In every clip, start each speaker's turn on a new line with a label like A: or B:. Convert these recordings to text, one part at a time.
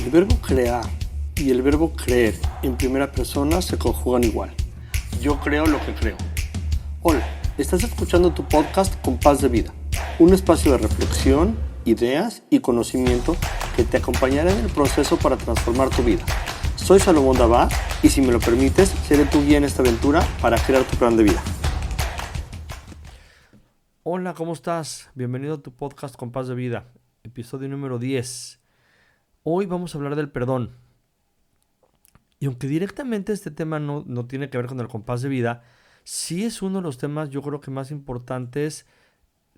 A: El verbo crear y el verbo creer en primera persona se conjugan igual. Yo creo lo que creo. Hola, estás escuchando tu podcast Compás de Vida, un espacio de reflexión, ideas y conocimiento que te acompañará en el proceso para transformar tu vida. Soy Salomón Dabá y si me lo permites, seré tu guía en esta aventura para crear tu plan de vida.
B: Hola, ¿cómo estás? Bienvenido a tu podcast Compás de Vida, episodio número 10. Hoy vamos a hablar del perdón. Y aunque directamente este tema no tiene que ver con el compás de vida, sí es uno de los temas yo creo que más importantes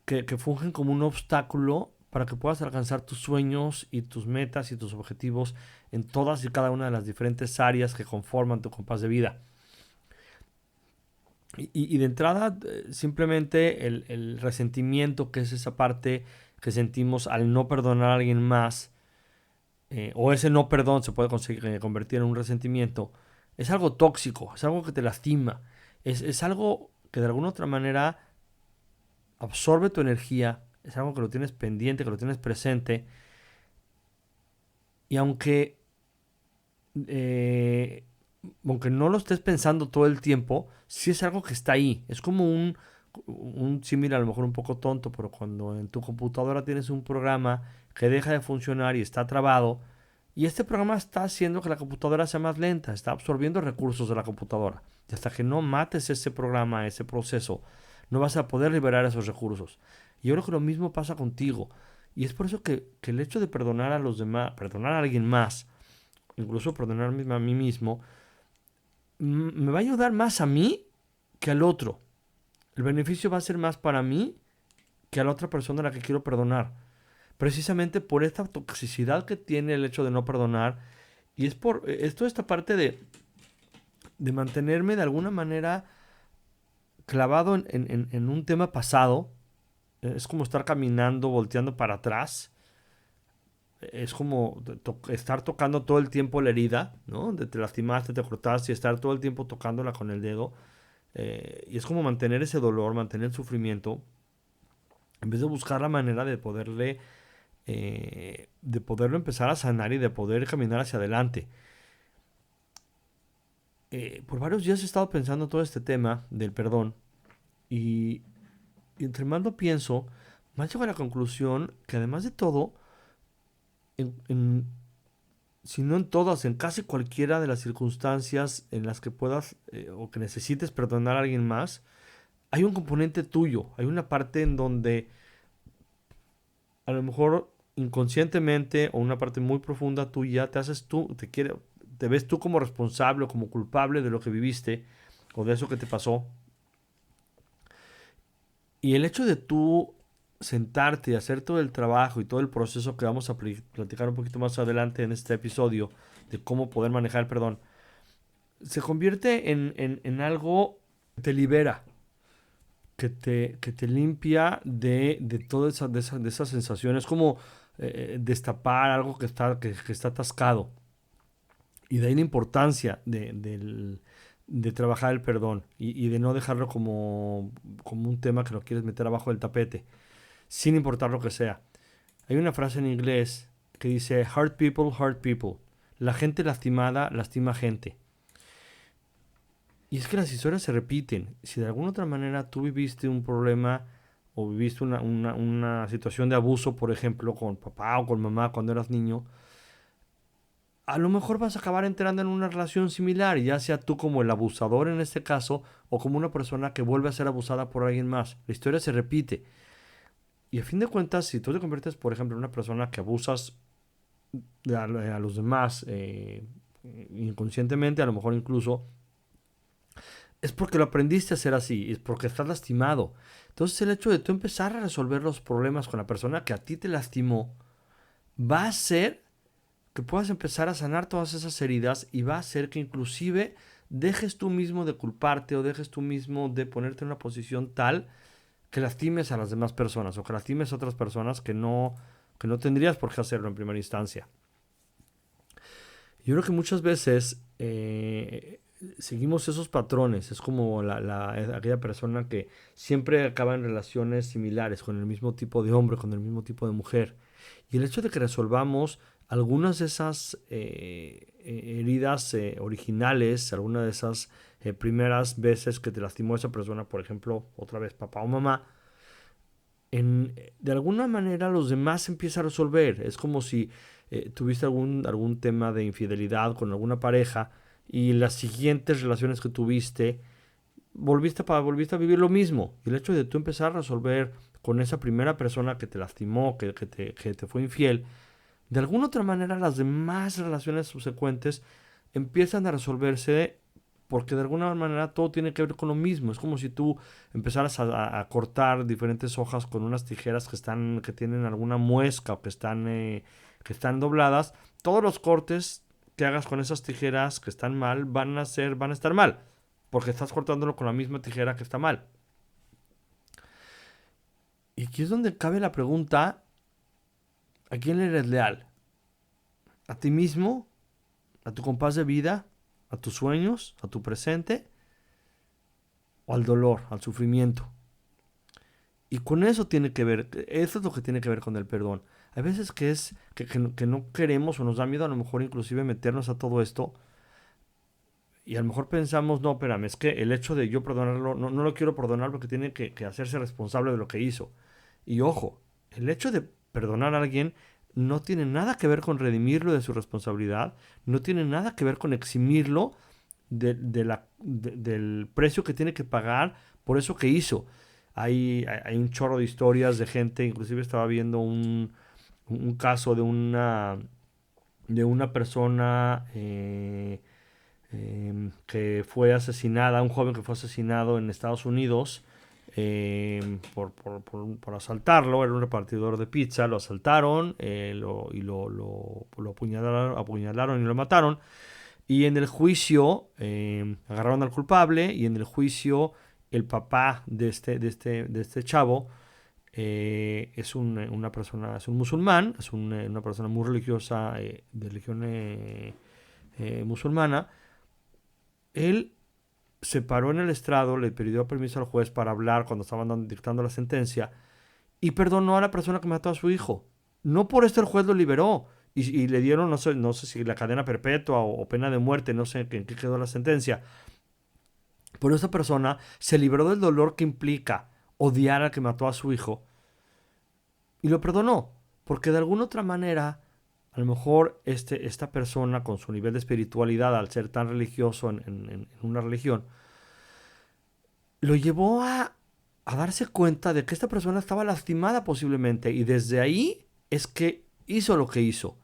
B: que fungen como un obstáculo para que puedas alcanzar tus sueños y tus metas y tus objetivos en todas y cada una de las diferentes áreas que conforman tu compás de vida. Y de entrada, simplemente el resentimiento, que es esa parte que sentimos al no perdonar a alguien más, o ese no perdón se puede convertir en un resentimiento, es algo tóxico, es algo que te lastima, es algo que de alguna otra manera absorbe tu energía, es algo que lo tienes pendiente, que lo tienes presente, y eh, aunque no lo estés pensando todo el tiempo, sí es algo que está ahí. Es como un símil a lo mejor un poco tonto, pero cuando en tu computadora tienes un programa que deja de funcionar y está trabado, y este programa está haciendo que la computadora sea más lenta, está absorbiendo recursos de la computadora. Y hasta que no mates ese programa, ese proceso, no vas a poder liberar esos recursos. Y yo creo que lo mismo pasa contigo. Y es por eso que el hecho de perdonar a los demás, perdonar a alguien más, incluso perdonarme a mí mismo, me va a ayudar más a mí que al otro. El beneficio va a ser más para mí que a la otra persona a la que quiero perdonar. Precisamente por esta toxicidad que tiene el hecho de no perdonar. Y es toda esta parte de mantenerme de alguna manera clavado en un tema pasado. Es como estar caminando, volteando para atrás. Es como estar tocando todo el tiempo la herida, ¿no? De te lastimaste, te cortaste y estar todo el tiempo tocándola con el dedo. Y es como mantener ese dolor, mantener el sufrimiento, en vez de buscar la manera de poderlo empezar a sanar y de poder caminar hacia adelante. Por varios días he estado pensando todo este tema del perdón y, y entre más lo pienso, más llego a la conclusión que además de todo, en si no en todas, en casi cualquiera de las circunstancias en las que puedas o que necesites perdonar a alguien más, hay un componente tuyo, hay una parte en donde a lo mejor inconscientemente o una parte muy profunda tuya te ves tú como responsable o como culpable de lo que viviste o de eso que te pasó. Y el hecho de tú sentarte y hacer todo el trabajo y todo el proceso que vamos a platicar un poquito más adelante en este episodio de cómo poder manejar el perdón, se convierte en algo que te libera, que te limpia de todas de esas sensaciones, como destapar algo que está atascado. Y de ahí la importancia de trabajar el perdón y de no dejarlo como un tema que lo quieres meter abajo del tapete, sin importar lo que sea. Hay una frase en inglés que dice, hurt people, hurt people. La gente lastimada lastima gente. Y es que las historias se repiten. Si de alguna otra manera tú viviste un problema o viviste una situación de abuso, por ejemplo, con papá o con mamá cuando eras niño, a lo mejor vas a acabar entrando en una relación similar, ya sea tú como el abusador en este caso o como una persona que vuelve a ser abusada por alguien más. La historia se repite. Y a fin de cuentas, si tú te conviertes, por ejemplo, en una persona que abusas a los demás inconscientemente, a lo mejor incluso, es porque lo aprendiste a hacer así, es porque estás lastimado. Entonces el hecho de tú empezar a resolver los problemas con la persona que a ti te lastimó va a hacer que puedas empezar a sanar todas esas heridas y va a hacer que inclusive dejes tú mismo de culparte o dejes tú mismo de ponerte en una posición tal que lastimes a las demás personas o que lastimes a otras personas que no tendrías por qué hacerlo en primera instancia. Yo creo que muchas veces seguimos esos patrones. Es como aquella persona que siempre acaba en relaciones similares, con el mismo tipo de hombre, con el mismo tipo de mujer. Y el hecho de que resolvamos algunas de esas heridas originales, algunas de esas primeras veces que te lastimó esa persona, por ejemplo, otra vez papá o mamá, de alguna manera los demás empiezan a resolver. Es como si tuviste algún tema de infidelidad con alguna pareja y las siguientes relaciones que tuviste volviste a vivir lo mismo. Y el hecho de tú empezar a resolver con esa primera persona que te lastimó, que te fue infiel, de alguna otra manera las demás relaciones subsecuentes empiezan a resolverse porque de alguna manera todo tiene que ver con lo mismo. Es como si tú empezaras a cortar diferentes hojas con unas tijeras que tienen alguna muesca o que están dobladas. Todos los cortes que hagas con esas tijeras que están mal van a estar mal, porque estás cortándolo con la misma tijera que está mal. Y aquí es donde cabe la pregunta: ¿a quién eres leal? ¿A ti mismo? ¿A tu compás de vida? ¿A tus sueños? ¿A tu presente? ¿O al dolor, al sufrimiento? Y con eso tiene que ver, eso es lo que tiene que ver con el perdón. Hay veces que no queremos o nos da miedo a lo mejor inclusive meternos a todo esto. Y a lo mejor pensamos, no, espérame, es que el hecho de yo perdonarlo, no lo quiero perdonar porque tiene que hacerse responsable de lo que hizo. Y ojo, el hecho de perdonar a alguien no tiene nada que ver con redimirlo de su responsabilidad, no tiene nada que ver con eximirlo del precio que tiene que pagar por eso que hizo. Hay un chorro de historias de gente, inclusive estaba viendo un caso de una persona que fue asesinada, un joven que fue asesinado en Estados Unidos por asaltarlo. Era un repartidor de pizza, lo asaltaron lo apuñalaron y lo mataron. Y en el juicio agarraron al culpable, y en el juicio el papá de este chavo una persona, es un musulmán, es una persona muy religiosa, de religión musulmana. Él se paró en el estrado, le pidió permiso al juez para hablar cuando estaban dictando la sentencia y perdonó a la persona que mató a su hijo. No por esto el juez lo liberó y le dieron, no sé si la cadena perpetua o pena de muerte, no sé en qué quedó la sentencia. Pero esa persona se libró del dolor que implica odiar al que mató a su hijo y lo perdonó, porque de alguna otra manera a lo mejor esta persona con su nivel de espiritualidad, al ser tan religioso en una religión, lo llevó a darse cuenta de que esta persona estaba lastimada posiblemente, y desde ahí es que hizo lo que hizo.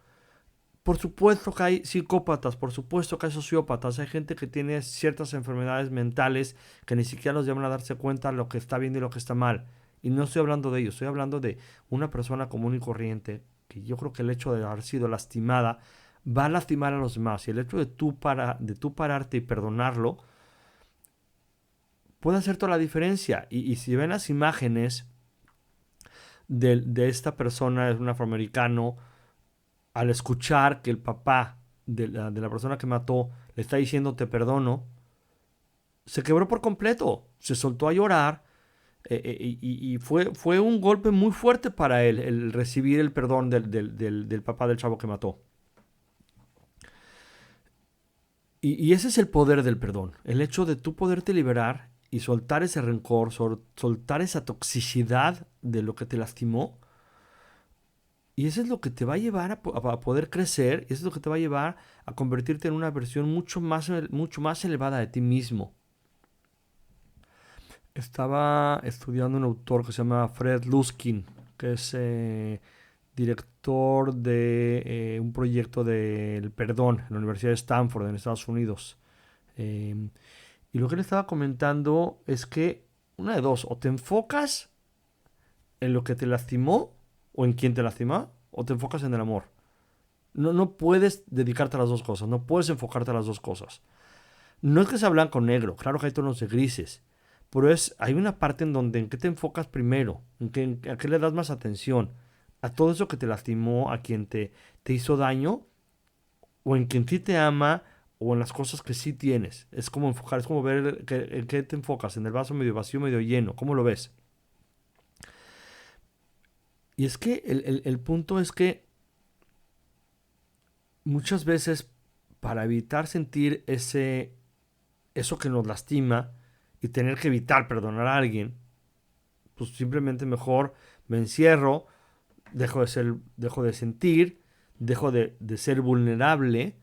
B: Por supuesto que hay psicópatas, por supuesto que hay sociópatas, hay gente que tiene ciertas enfermedades mentales que ni siquiera los llevan a darse cuenta de lo que está bien y lo que está mal. Y no estoy hablando de ellos, estoy hablando de una persona común y corriente, que yo creo que el hecho de haber sido lastimada va a lastimar a los demás. Y el hecho de tú pararte y perdonarlo puede hacer toda la diferencia. Y si ven las imágenes de esta persona, es un afroamericano, al escuchar que el papá de la persona que mató le está diciendo te perdono, se quebró por completo, se soltó a llorar, y fue un golpe muy fuerte para él el recibir el perdón del papá del chavo que mató. Y ese es el poder del perdón, el hecho de tú poderte liberar y soltar ese rencor, soltar esa toxicidad de lo que te lastimó. Y eso es lo que te va a llevar a poder crecer, y eso es lo que te va a llevar a convertirte en una versión mucho más elevada de ti mismo. Estaba estudiando un autor que se llama Fred Luskin, que es director de un proyecto del perdón en la Universidad de Stanford, en Estados Unidos. Y lo que él estaba comentando es que una de dos: o te enfocas en lo que te lastimó o en quién te lastima, o te enfocas en el amor. No puedes dedicarte a las dos cosas, no puedes enfocarte a las dos cosas. No es que sea blanco o negro, claro que hay tonos de grises, pero hay una parte en qué te enfocas primero, a qué le das más atención, a todo eso que te lastimó, a quien te hizo daño, o en quien sí te ama, o en las cosas que sí tienes. Es como enfocar, es como ver en qué te enfocas, en el vaso medio vacío, medio lleno, ¿cómo lo ves? Y es que el punto es que muchas veces para evitar sentir eso que nos lastima y tener que evitar perdonar a alguien, pues simplemente mejor me encierro, dejo de sentir, dejo de ser vulnerable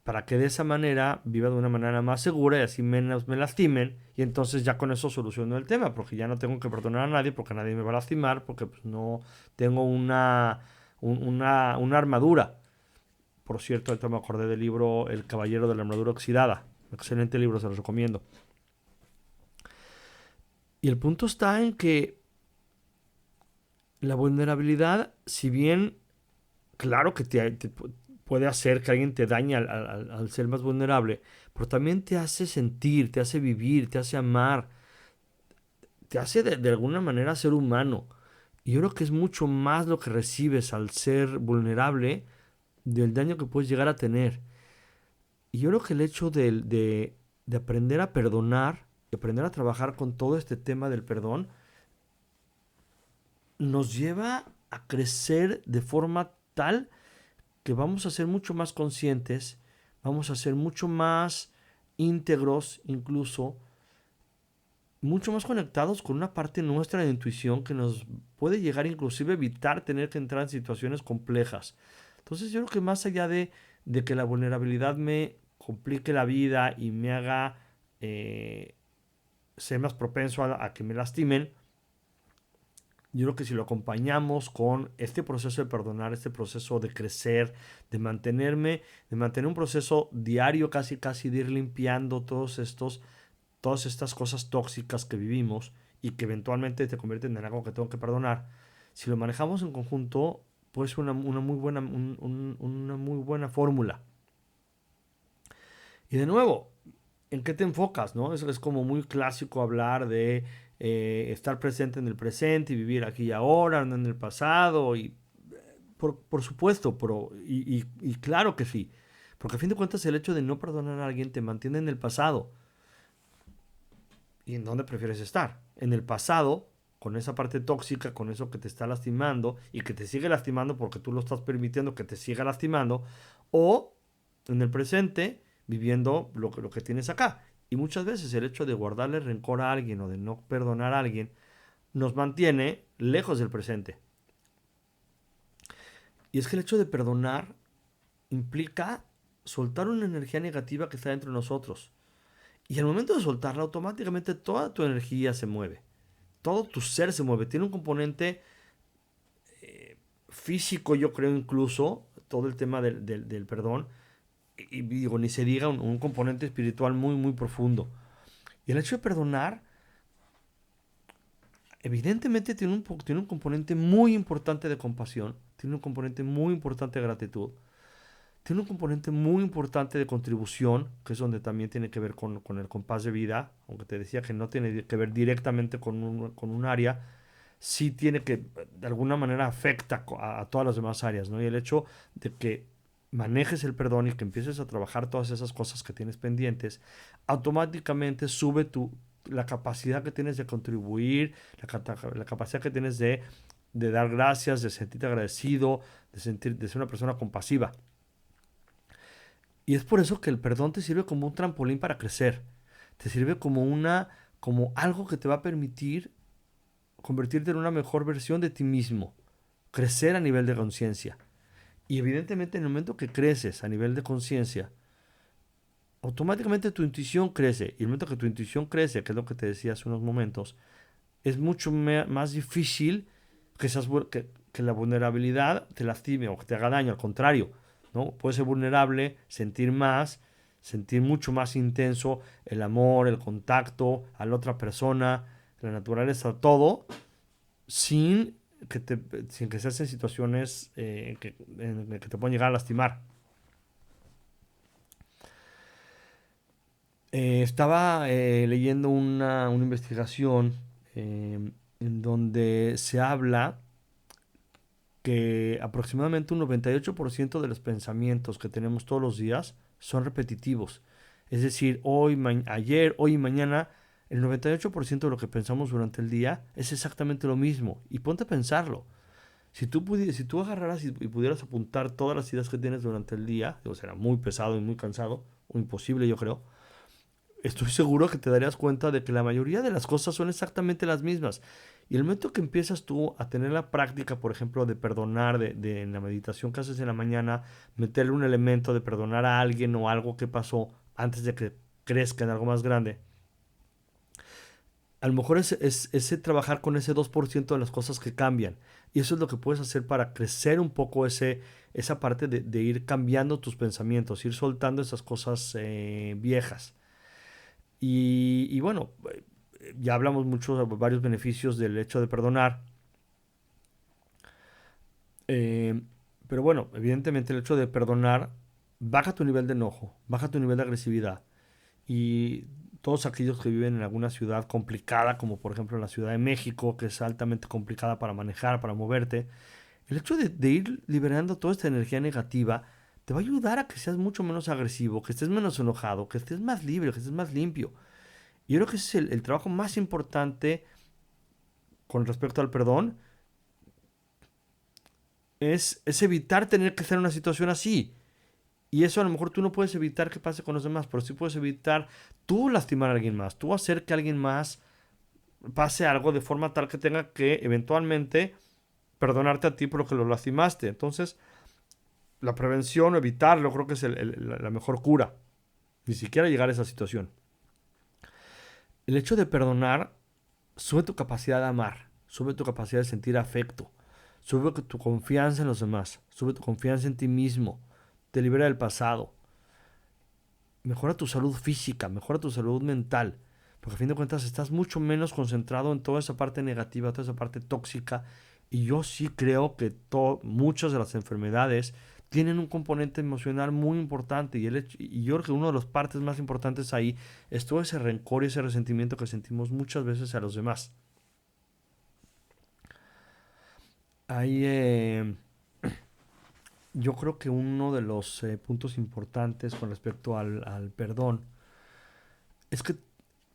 B: para que de esa manera viva de una manera más segura y así menos me lastimen y entonces ya con eso soluciono el tema porque ya no tengo que perdonar a nadie porque nadie me va a lastimar porque pues, no tengo una armadura. Por cierto, ahorita me acordé del libro El Caballero de la Armadura Oxidada. Excelente libro, se los recomiendo. Y el punto está en que la vulnerabilidad, si bien claro que te puede hacer que alguien te dañe al ser más vulnerable, pero también te hace sentir, te hace vivir, te hace amar, te hace de alguna manera ser humano. Y yo creo que es mucho más lo que recibes al ser vulnerable del daño que puedes llegar a tener. Y yo creo que el hecho de aprender a perdonar, de aprender a trabajar con todo este tema del perdón, nos lleva a crecer de forma tal que vamos a ser mucho más conscientes, vamos a ser mucho más íntegros, incluso mucho más conectados con una parte nuestra de intuición que nos puede llegar inclusive a evitar tener que entrar en situaciones complejas. Entonces yo creo que más allá de que la vulnerabilidad me complique la vida y me haga ser más propenso a que me lastimen, yo creo que si lo acompañamos con este proceso de perdonar, este proceso de crecer, de mantener un proceso diario casi casi de ir limpiando todas estas cosas tóxicas que vivimos y que eventualmente te convierten en algo que tengo que perdonar, si lo manejamos en conjunto, puede ser una muy buena fórmula. Y de nuevo, ¿en qué te enfocas? ¿No? Es como muy clásico hablar de estar presente en el presente y vivir aquí y ahora, no en el pasado. Y por supuesto, y claro que sí. Porque a fin de cuentas el hecho de no perdonar a alguien te mantiene en el pasado. ¿Y en dónde prefieres estar? En el pasado, con esa parte tóxica, con eso que te está lastimando y que te sigue lastimando porque tú lo estás permitiendo que te siga lastimando, o en el presente, viviendo lo que tienes acá. Y muchas veces el hecho de guardarle rencor a alguien o de no perdonar a alguien nos mantiene lejos del presente. Y es que el hecho de perdonar implica soltar una energía negativa que está dentro de nosotros. Y al momento de soltarla, automáticamente toda tu energía se mueve. Todo tu ser se mueve. Tiene un componente físico, yo creo incluso, todo el tema del perdón. Y digo, ni se diga un componente espiritual muy, muy profundo. Y el hecho de perdonar, evidentemente tiene un componente muy importante de compasión, tiene un componente muy importante de gratitud, tiene un componente muy importante de contribución, que es donde también tiene que ver con el compás de vida, aunque te decía que no tiene que ver directamente con un área, sí tiene que, de alguna manera, afecta a todas las demás áreas, ¿no? Y el hecho de que manejes el perdón y que empieces a trabajar todas esas cosas que tienes pendientes, automáticamente sube la capacidad que tienes de contribuir, la capacidad que tienes de dar gracias, de sentirte agradecido, de ser una persona compasiva. Y es por eso que el perdón te sirve como un trampolín para crecer. Te sirve como algo que te va a permitir convertirte en una mejor versión de ti mismo. Crecer a nivel de conciencia. Y evidentemente en el momento que creces a nivel de conciencia, automáticamente tu intuición crece. Y el momento que tu intuición crece, que es lo que te decía hace unos momentos, es mucho más difícil que la vulnerabilidad te lastime o que te haga daño. Al contrario, ¿no? Puedes ser vulnerable, sentir mucho más intenso el amor, el contacto a la otra persona, la naturaleza, todo, sin sin que seas en situaciones en que te pueden llegar a lastimar. Estaba leyendo una investigación en donde se habla que aproximadamente un 98% de los pensamientos que tenemos todos los días son repetitivos. Es decir, ayer, hoy y mañana, el 98% de lo que pensamos durante el día es exactamente lo mismo. Y ponte a pensarlo. Si tú agarraras y pudieras apuntar todas las ideas que tienes durante el día, digo, será muy pesado y muy cansado, o imposible yo creo, estoy seguro que te darías cuenta de que la mayoría de las cosas son exactamente las mismas. Y el momento que empiezas tú a tener la práctica, por ejemplo, de perdonar, en la meditación que haces en la mañana, meterle un elemento de perdonar a alguien o algo que pasó antes de que crezca en algo más grande, a lo mejor ese trabajar con ese 2% de las cosas que cambian. Y eso es lo que puedes hacer para crecer un poco esa parte de ir cambiando tus pensamientos, ir soltando esas cosas viejas. Y bueno, ya hablamos mucho de varios beneficios del hecho de perdonar. eh, pero bueno, evidentemente el hecho de perdonar baja tu nivel de enojo, baja tu nivel de agresividad. Y todos aquellos que viven en alguna ciudad complicada, como por ejemplo la Ciudad de México, que es altamente complicada para manejar, para moverte, el hecho de ir liberando toda esta energía negativa te va a ayudar a que seas mucho menos agresivo, que estés menos enojado, que estés más libre, que estés más limpio. Y yo creo que ese es el trabajo más importante con respecto al perdón, es evitar tener que estar en una situación así. Y eso a lo mejor tú no puedes evitar que pase con los demás, pero sí puedes evitar tú lastimar a alguien más, tú hacer que alguien más pase algo de forma tal que tenga que eventualmente perdonarte a ti por lo que lo lastimaste. Entonces, la prevención o evitarlo creo que es la mejor cura. Ni siquiera llegar a esa situación. El hecho de perdonar sube tu capacidad de amar, sube tu capacidad de sentir afecto, sube tu confianza en los demás, sube tu confianza en ti mismo, te libera del pasado, mejora tu salud física, mejora tu salud mental, porque a fin de cuentas estás mucho menos concentrado en toda esa parte negativa, toda esa parte tóxica, y yo sí creo que muchas de las enfermedades tienen un componente emocional muy importante, y yo creo que una de las partes más importantes ahí es todo ese rencor y ese resentimiento que sentimos muchas veces a los demás. Ahí, yo creo que uno de los puntos importantes con respecto al perdón es que,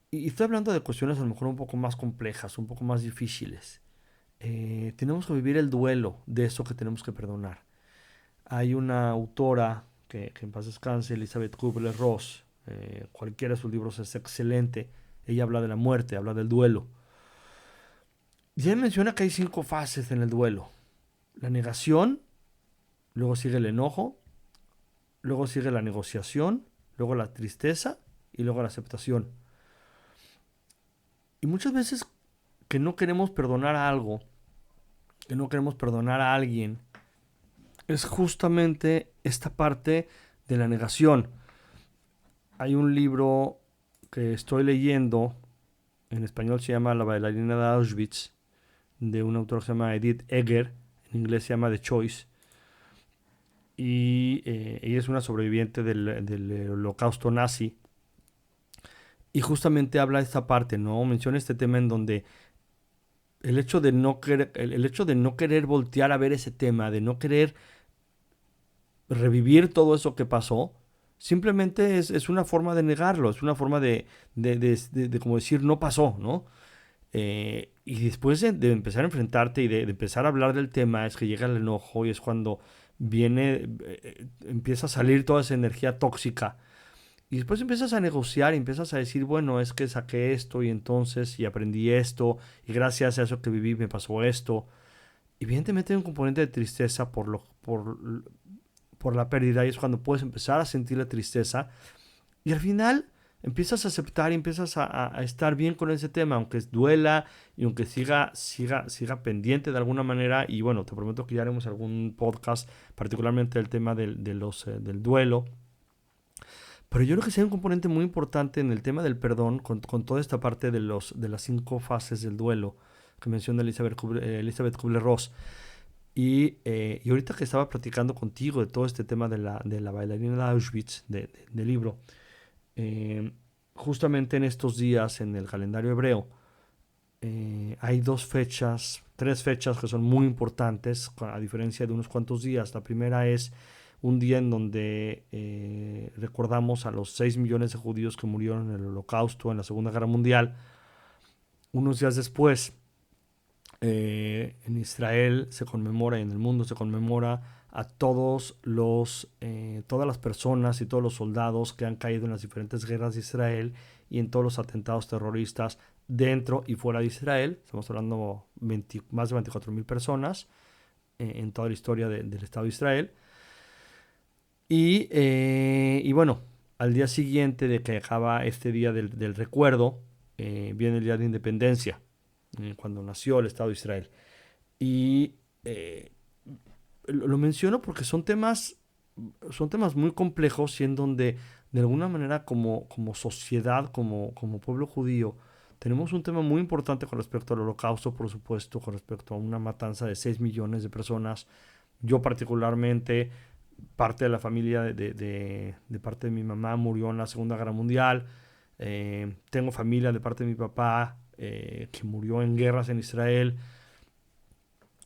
B: y estoy hablando de cuestiones a lo mejor un poco más complejas, un poco más difíciles. Tenemos que vivir el duelo de eso que tenemos que perdonar. Hay una autora que en paz descanse, Elizabeth Kubler-Ross, cualquiera de sus libros es excelente. Ella habla de la muerte, habla del duelo. Y ella menciona que hay 5 fases en el duelo. La negación, luego sigue el enojo, luego sigue la negociación, luego la tristeza y luego la aceptación. Y muchas veces que no queremos perdonar a algo, que no queremos perdonar a alguien, es justamente esta parte de la negación. Hay un libro que estoy leyendo, en español se llama La bailarina de Auschwitz, de un autor que se llama Edith Eger, en inglés se llama The Choice, y ella es una sobreviviente del holocausto nazi, y justamente habla de esta parte, ¿no? Menciona este tema en donde el hecho de no querer voltear a ver ese tema, de no querer revivir todo eso que pasó, simplemente es una forma de negarlo, es una forma de como decir no pasó, ¿no? Y después de empezar a enfrentarte y de empezar a hablar del tema, es que llega el enojo y es cuando empieza a salir toda esa energía tóxica. Y después empiezas a negociar y empiezas a decir, bueno, es que saqué esto y entonces y aprendí esto y gracias a eso que viví me pasó esto. Evidentemente hay un componente de tristeza por la pérdida y es cuando puedes empezar a sentir la tristeza y al final empiezas a aceptar y empiezas a estar bien con ese tema, aunque duela y aunque siga pendiente de alguna manera. Y bueno, te prometo que ya haremos algún podcast particularmente del tema del duelo. Pero yo creo que sí hay un componente muy importante en el tema del perdón con toda esta parte de las 5 fases del duelo que menciona Elizabeth Kubler-Ross. Y ahorita que estaba platicando contigo de todo este tema de la bailarina de Auschwitz, del libro, eh, justamente en estos días en el calendario hebreo hay 3 fechas que son muy importantes, a diferencia de unos cuantos días. La primera es un día en donde recordamos a los 6 millones de judíos que murieron en el Holocausto, en la Segunda Guerra Mundial. Unos días después en Israel se conmemora y en el mundo se conmemora a todas las personas y todos los soldados que han caído en las diferentes guerras de Israel y en todos los atentados terroristas dentro y fuera de Israel. Estamos hablando más de 24,000 personas en toda la historia del Estado de Israel. Y bueno, al día siguiente de que acaba este día del recuerdo, viene el día de independencia, cuando nació el Estado de Israel. Y lo menciono porque son temas muy complejos y en donde de alguna manera como sociedad, como pueblo judío, tenemos un tema muy importante con respecto al Holocausto, por supuesto, con respecto a una matanza de 6 millones de personas. Yo particularmente, parte de la familia de parte de mi mamá murió en la Segunda Guerra Mundial. Tengo familia de parte de mi papá que murió en guerras en Israel.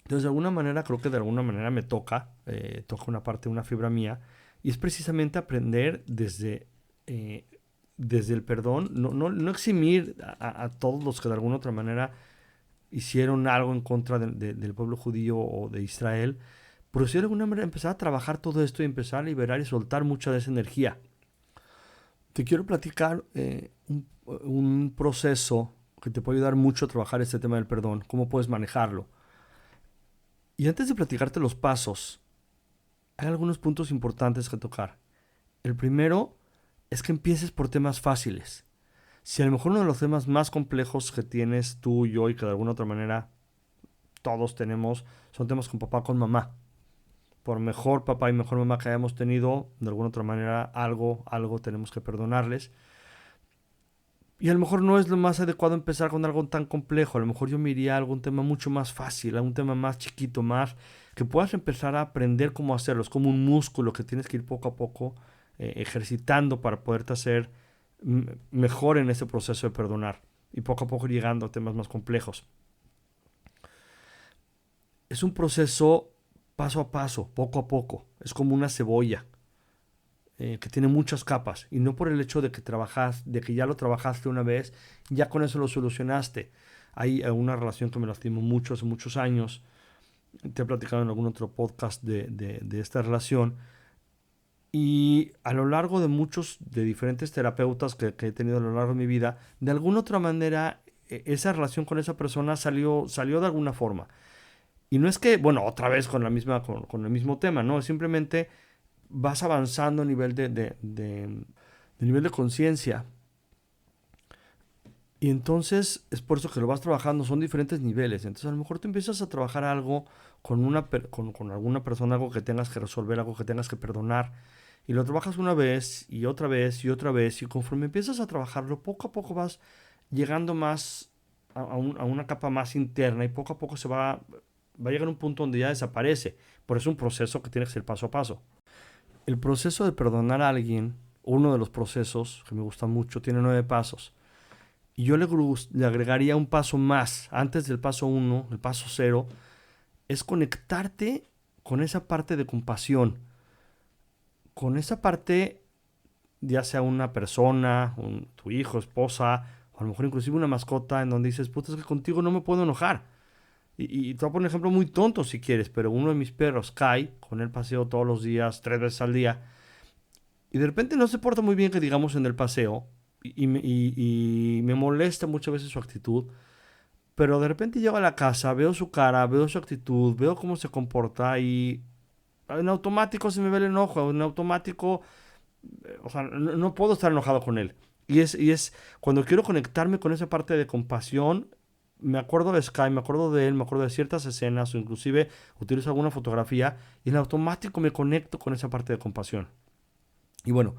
B: Entonces, de alguna manera, creo que de alguna manera me toca una parte, una fibra mía, y es precisamente aprender desde el perdón, no eximir a todos los que de alguna otra manera hicieron algo en contra del pueblo judío o de Israel, pero sí de alguna manera empezar a trabajar todo esto y empezar a liberar y soltar mucha de esa energía. Te quiero platicar un proceso que te puede ayudar mucho a trabajar este tema del perdón, cómo puedes manejarlo. Y antes de platicarte los pasos, hay algunos puntos importantes que tocar. El primero es que empieces por temas fáciles. Si a lo mejor uno de los temas más complejos que tienes tú y yo y que de alguna otra manera todos tenemos son temas con papá, con mamá. Por mejor papá y mejor mamá que hayamos tenido, de alguna otra manera algo tenemos que perdonarles. Y a lo mejor no es lo más adecuado empezar con algo tan complejo. A lo mejor yo me iría a algún tema mucho más fácil, a un tema más chiquito, más que puedas empezar a aprender cómo hacerlo. Es como un músculo que tienes que ir poco a poco ejercitando para poderte hacer mejor en ese proceso de perdonar. Y poco a poco llegando a temas más complejos. Es un proceso paso a paso, poco a poco. Es como una cebolla. Que tiene muchas capas, y no por el hecho de que ya lo trabajaste una vez, ya con eso lo solucionaste. Hay una relación que me lastimó mucho hace muchos años. Te he platicado en algún otro podcast de esta relación, y a lo largo de diferentes terapeutas que he tenido a lo largo de mi vida, de alguna otra manera esa relación con esa persona salió de alguna forma. Y no es que, bueno, otra vez con el mismo tema, no, simplemente vas avanzando a nivel de nivel de conciencia. Y entonces es por eso que lo vas trabajando, son diferentes niveles. Entonces a lo mejor te empiezas a trabajar algo con alguna persona, algo que tengas que resolver, algo que tengas que perdonar. Y lo trabajas una vez y otra vez y otra vez. Y conforme empiezas a trabajarlo, poco a poco vas llegando más a una capa más interna. Y poco a poco va a llegar a un punto donde ya desaparece. Por eso es un proceso que tiene que ser paso a paso. El proceso de perdonar a alguien, uno de los procesos que me gusta mucho, tiene 9 pasos. Y yo le agregaría un paso más. Antes del paso 1, el paso 0, es conectarte con esa parte de compasión. Con esa parte, ya sea una persona, tu hijo, esposa, o a lo mejor inclusive una mascota, en donde dices, puta, es que contigo no me puedo enojar. Y te voy a poner un ejemplo muy tonto si quieres, pero uno de mis perros, Kai, con él paseo todos los días, 3 veces al día, y de repente no se porta muy bien, que digamos, en el paseo, y me molesta muchas veces su actitud, pero de repente llego a la casa, veo su cara, veo su actitud, veo cómo se comporta, y en automático se me ve el enojo, en automático, o sea, no puedo estar enojado con él. Y es cuando quiero conectarme con esa parte de compasión, me acuerdo de Sky, me acuerdo de él, me acuerdo de ciertas escenas, o inclusive utilizo alguna fotografía y en automático me conecto con esa parte de compasión. Y bueno,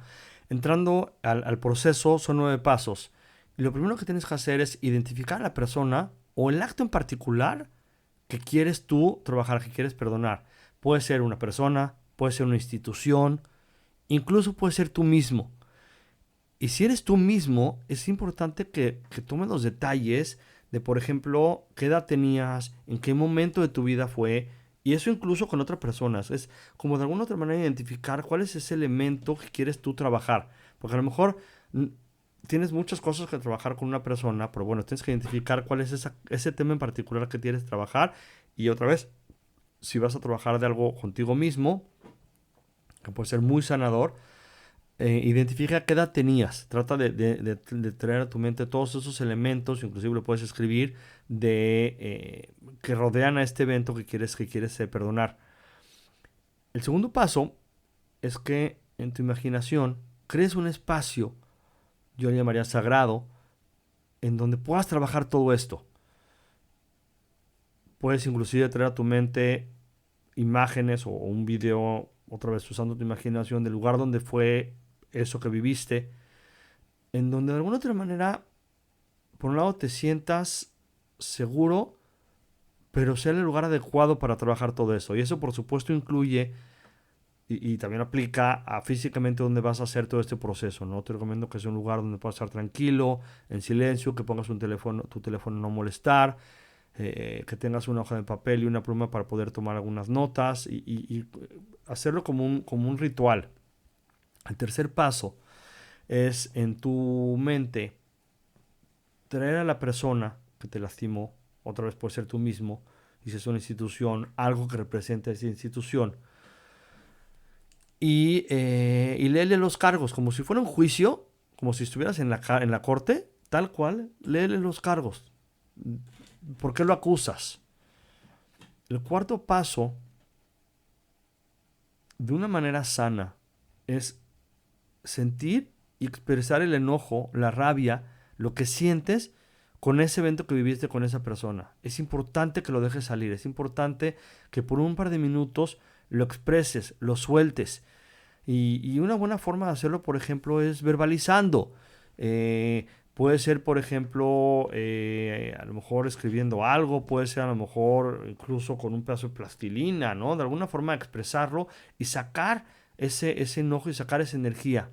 B: entrando al proceso, son 9 pasos. Y lo primero que tienes que hacer es identificar a la persona o el acto en particular que quieres tú trabajar, que quieres perdonar. Puede ser una persona, puede ser una institución, incluso puede ser tú mismo. Y si eres tú mismo, es importante que tomes los detalles de, por ejemplo, qué edad tenías, en qué momento de tu vida fue, y eso incluso con otras personas. Es como de alguna otra manera identificar cuál es ese elemento que quieres tú trabajar. Porque a lo mejor tienes muchas cosas que trabajar con una persona, pero bueno, tienes que identificar cuál es ese tema en particular que quieres trabajar. Y otra vez, si vas a trabajar de algo contigo mismo, que puede ser muy sanador, identifica qué edad tenías. Trata de traer a tu mente todos esos elementos, inclusive lo puedes escribir, que rodean a este evento que quieres perdonar. El segundo paso es que en tu imaginación crees un espacio, yo le llamaría sagrado, en donde puedas trabajar todo esto. Puedes inclusive traer a tu mente imágenes o un video, otra vez usando tu imaginación, del lugar donde fue eso que viviste, en donde de alguna otra manera, por un lado, te sientas seguro, pero sea el lugar adecuado para trabajar todo eso. Y eso, por supuesto, incluye y también aplica a físicamente donde vas a hacer todo este proceso, ¿no? Te recomiendo que sea un lugar donde puedas estar tranquilo, en silencio, que pongas tu teléfono no molestar, que tengas una hoja de papel y una pluma para poder tomar algunas notas y hacerlo como un ritual. El tercer paso es en tu mente traer a la persona que te lastimó, otra vez puede ser tú mismo, y si es una institución, algo que represente a esa institución, y léele los cargos, como si fuera un juicio, como si estuvieras en la corte, tal cual, léele los cargos. ¿Por qué lo acusas? El cuarto paso, de una manera sana, es sentir y expresar el enojo, la rabia, lo que sientes con ese evento que viviste con esa persona. Es importante que lo dejes salir, es importante que por un par de minutos lo expreses, lo sueltes. Y una buena forma de hacerlo, por ejemplo, es verbalizando. Puede ser, por ejemplo, a lo mejor escribiendo algo, puede ser a lo mejor incluso con un pedazo de plastilina, ¿no? De alguna forma expresarlo y sacar ese enojo y sacar esa energía.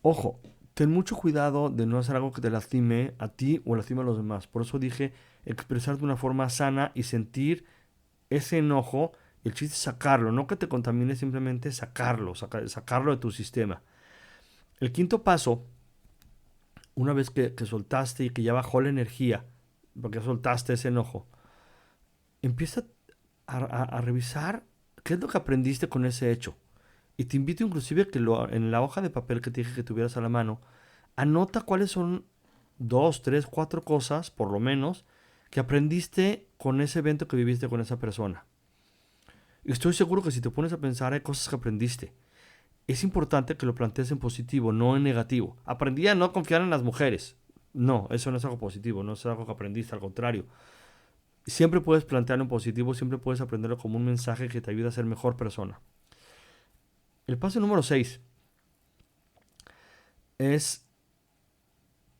B: Ojo, ten mucho cuidado de no hacer algo que te lastime a ti o lastime a los demás. Por eso dije expresar de una forma sana y sentir ese enojo. El chiste es sacarlo, no que te contamine, simplemente sacarlo de tu sistema. El quinto paso, una vez que soltaste y que ya bajó la energía, porque soltaste ese enojo, empieza a revisar qué es lo que aprendiste con ese hecho. Y te invito inclusive a que en la hoja de papel que te dije que tuvieras a la mano, anota cuáles son 2, 3, 4 cosas, por lo menos, que aprendiste con ese evento que viviste con esa persona. Y estoy seguro que si te pones a pensar hay cosas que aprendiste. Es importante que lo plantees en positivo, no en negativo. Aprendí a no confiar en las mujeres. No, eso no es algo positivo, no es algo que aprendiste, al contrario. Siempre puedes plantearlo en positivo, siempre puedes aprenderlo como un mensaje que te ayuda a ser mejor persona. El paso número 6 es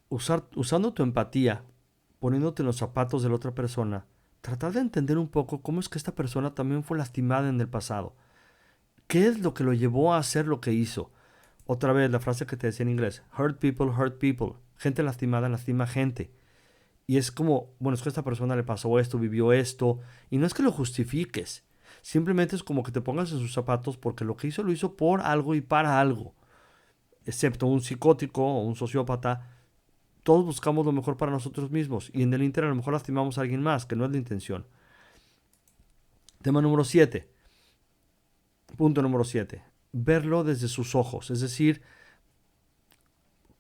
B: usando tu empatía, poniéndote en los zapatos de la otra persona, tratar de entender un poco cómo es que esta persona también fue lastimada en el pasado. ¿Qué es lo que lo llevó a hacer lo que hizo? Otra vez la frase que te decía en inglés, hurt people, hurt people. Gente lastimada lastima gente. Y es como, bueno, es que a esta persona le pasó esto, vivió esto, y no es que lo justifiques. Simplemente es como que te pongas en sus zapatos porque lo que hizo lo hizo por algo y para algo. Excepto un psicótico o un sociópata, todos buscamos lo mejor para nosotros mismos y en el inter a lo mejor lastimamos a alguien más, que no es la intención. Tema número 7. Punto número 7. Verlo desde sus ojos, es decir,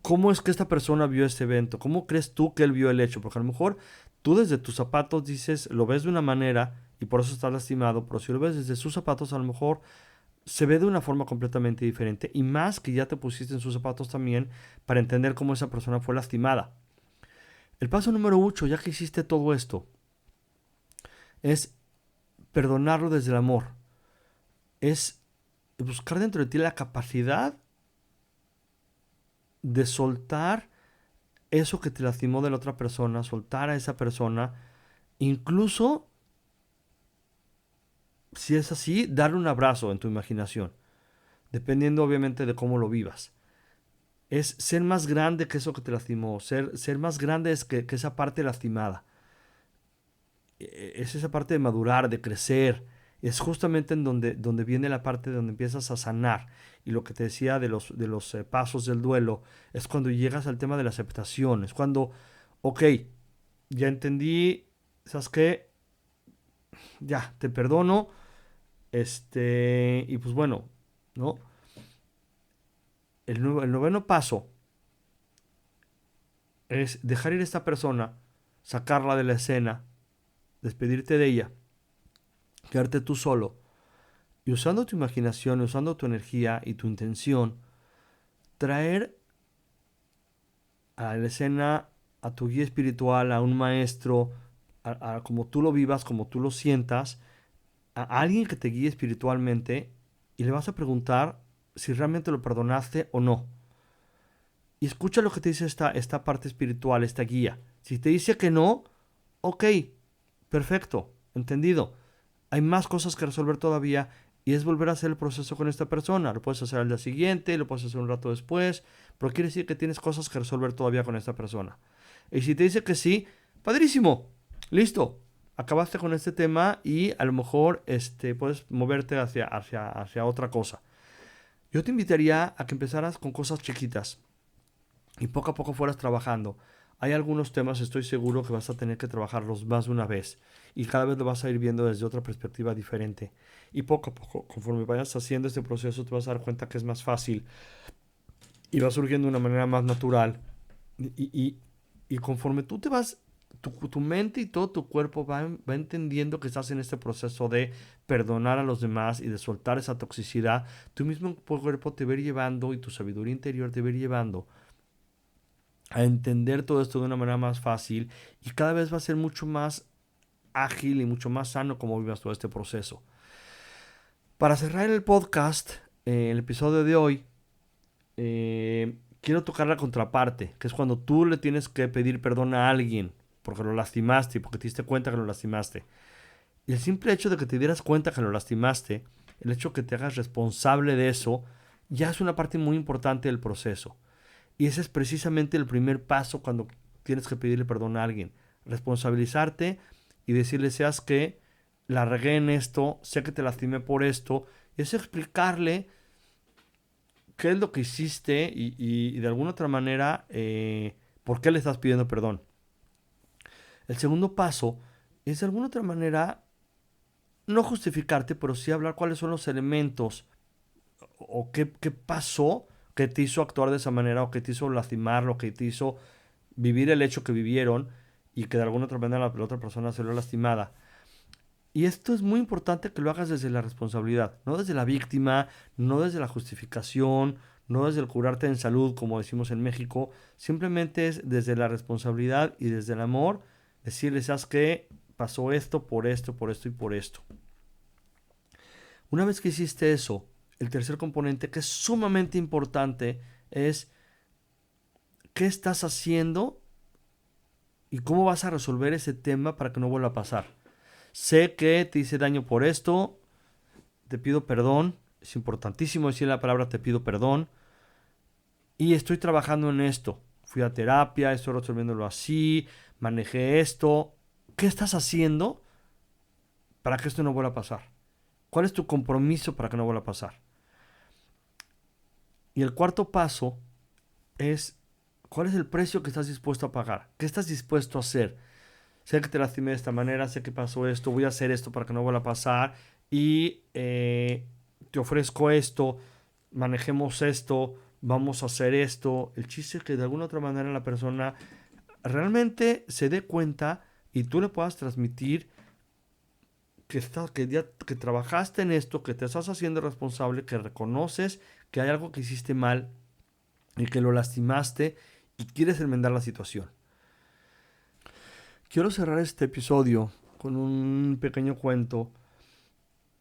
B: ¿cómo es que esta persona vio este evento? ¿Cómo crees tú que él vio el hecho? Porque a lo mejor tú desde tus zapatos dices, lo ves de una manera y por eso estás lastimado, pero si lo ves desde sus zapatos a lo mejor se ve de una forma completamente diferente y más que ya te pusiste en sus zapatos también para entender cómo esa persona fue lastimada. El paso número 8, ya que hiciste todo esto, es perdonarlo desde el amor. Es buscar dentro de ti la capacidad de soltar eso que te lastimó de la otra persona, soltar a esa persona, incluso si es así, darle un abrazo en tu imaginación, dependiendo obviamente de cómo lo vivas. Es ser más grande que eso que te lastimó, ser más grande es que esa parte lastimada. Es esa parte de madurar, de crecer Es justamente en donde viene la parte donde empiezas a sanar. Y lo que te decía de los pasos del duelo es cuando llegas al tema de la aceptación. Es cuando, ok, ya entendí, ¿sabes qué? Ya, te perdono. Y pues bueno, ¿no? El noveno paso es dejar ir a esta persona, sacarla de la escena, despedirte de ella, quedarte tú solo y usando tu imaginación, usando tu energía y tu intención, traer a la escena a tu guía espiritual, a un maestro, a como tú lo vivas, como tú lo sientas, a alguien que te guíe espiritualmente y le vas a preguntar si realmente lo perdonaste o no. Y escucha lo que te dice esta parte espiritual, esta guía. Si te dice que no, ok, perfecto, entendido. Hay más cosas que resolver todavía y es volver a hacer el proceso con esta persona. Lo puedes hacer al día siguiente, lo puedes hacer un rato después, pero quiere decir que tienes cosas que resolver todavía con esta persona. Y si te dice que sí, padrísimo, listo. Acabaste con este tema y a lo mejor puedes moverte hacia otra cosa. Yo te invitaría a que empezaras con cosas chiquitas y poco a poco fueras trabajando. Hay algunos temas, estoy seguro que vas a tener que trabajarlos más de una vez y cada vez lo vas a ir viendo desde otra perspectiva diferente. Y poco a poco, conforme vayas haciendo este proceso, te vas a dar cuenta que es más fácil y va surgiendo de una manera más natural. Y conforme tú te vas, tu mente y todo tu cuerpo va entendiendo que estás en este proceso de perdonar a los demás y de soltar esa toxicidad, tu mismo cuerpo te va a ir llevando y tu sabiduría interior te va a ir llevando a entender todo esto de una manera más fácil y cada vez va a ser mucho más ágil y mucho más sano como vivas todo este proceso. Para cerrar el podcast, el episodio de hoy, quiero tocar la contraparte, que es cuando tú le tienes que pedir perdón a alguien porque lo lastimaste y porque te diste cuenta que lo lastimaste. Y el simple hecho de que te dieras cuenta que lo lastimaste, el hecho de que te hagas responsable de eso, ya es una parte muy importante del proceso. Y ese es precisamente el primer paso cuando tienes que pedirle perdón a alguien. Responsabilizarte y decirle, seas que la regué en esto, sé que te lastimé por esto. Y es explicarle qué es lo que hiciste y de alguna otra manera por qué le estás pidiendo perdón. El segundo paso es de alguna otra manera no justificarte, pero sí hablar cuáles son los elementos o qué pasó que te hizo actuar de esa manera o que te hizo lastimar, lo que te hizo vivir el hecho que vivieron y que de alguna otra manera la otra persona se lo lastimada. Y esto es muy importante que lo hagas desde la responsabilidad, no desde la víctima, no desde la justificación, no desde el curarte en salud, como decimos en México, simplemente es desde la responsabilidad y desde el amor, decirle, ¿sabes qué? Pasó esto, por esto, por esto y por esto. Una vez que hiciste eso, el tercer componente que es sumamente importante es qué estás haciendo y cómo vas a resolver ese tema para que no vuelva a pasar. Sé que te hice daño por esto, te pido perdón, es importantísimo decir la palabra te pido perdón y estoy trabajando en esto. Fui a terapia, estoy resolviéndolo así, manejé esto. ¿Qué estás haciendo para que esto no vuelva a pasar? ¿Cuál es tu compromiso para que no vuelva a pasar? Y el cuarto paso es cuál es el precio que estás dispuesto a pagar. ¿Qué estás dispuesto a hacer? Sé que te lastimé de esta manera, sé que pasó esto, voy a hacer esto para que no vuelva a pasar y te ofrezco esto, manejemos esto, vamos a hacer esto. El chiste es que de alguna otra manera la persona realmente se dé cuenta y tú le puedas transmitir que trabajaste en esto, que te estás haciendo responsable, que reconoces que hay algo que hiciste mal y que lo lastimaste y quieres enmendar la situación. Quiero cerrar este episodio con un pequeño cuento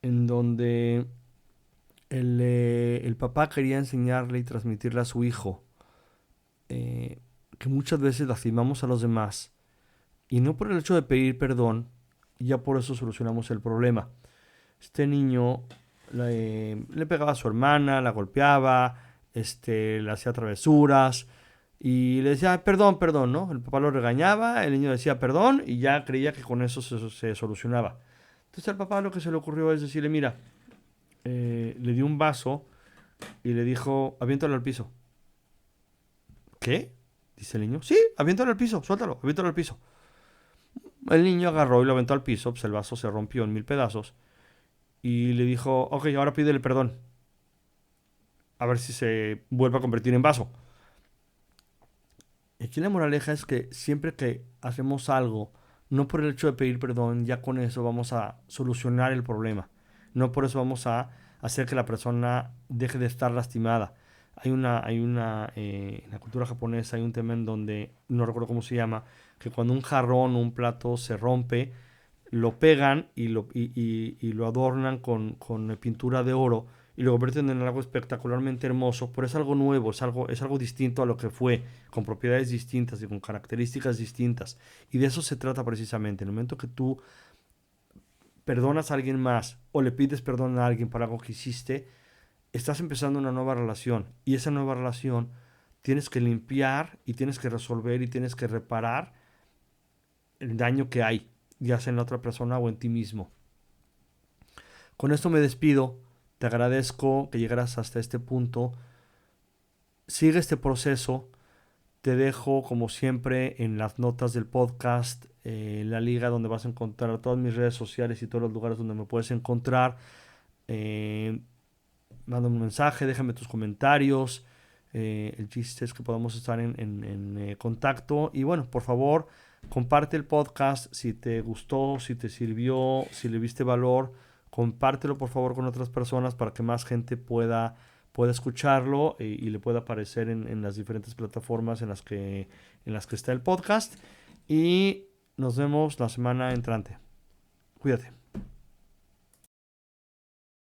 B: en donde el papá quería enseñarle y transmitirle a su hijo que muchas veces lastimamos a los demás y no por el hecho de pedir perdón, ya por eso solucionamos el problema. Este niño le pegaba a su hermana, la golpeaba, le hacía travesuras y le decía perdón, perdón, ¿no? El papá lo regañaba, el niño decía perdón y ya creía que con eso se solucionaba. Entonces al papá lo que se le ocurrió es decirle, mira, le dio un vaso y le dijo, aviéntalo al piso. ¿Qué? Dice el niño. Sí, aviéntalo al piso, suéltalo, aviéntalo al piso. El niño agarró y lo aventó al piso, pues el vaso se rompió en 1000 pedazos. Y le dijo, ok, ahora pídele perdón. A ver si se vuelve a convertir en vaso. Aquí la moraleja es que siempre que hacemos algo, no por el hecho de pedir perdón, ya con eso vamos a solucionar el problema. No por eso vamos a hacer que la persona deje de estar lastimada. En la cultura japonesa hay un tema en donde, no recuerdo cómo se llama, que cuando un jarrón o un plato se rompe, lo pegan y lo adornan con pintura de oro y lo convierten en algo espectacularmente hermoso, pero es algo nuevo, es algo distinto a lo que fue, con propiedades distintas y con características distintas. Y de eso se trata precisamente. En el momento que tú perdonas a alguien más o le pides perdón a alguien por algo que hiciste, estás empezando una nueva relación. Y esa nueva relación tienes que limpiar y tienes que resolver y tienes que reparar el daño que hay, ya sea en la otra persona o en ti mismo. Con esto me despido. Te agradezco que llegaras hasta este punto. Sigue este proceso. Te dejo, como siempre, en las notas del podcast, la liga donde vas a encontrar todas mis redes sociales y todos los lugares donde me puedes encontrar. Eh, Mándame un mensaje, déjame tus comentarios. El chiste es que podamos estar en contacto. Y bueno, por favor, comparte el podcast si te gustó, si te sirvió, si le viste valor. Compártelo por favor con otras personas para que más gente pueda escucharlo y le pueda aparecer en las diferentes plataformas en las que está el podcast. Y nos vemos la semana entrante. Cuídate.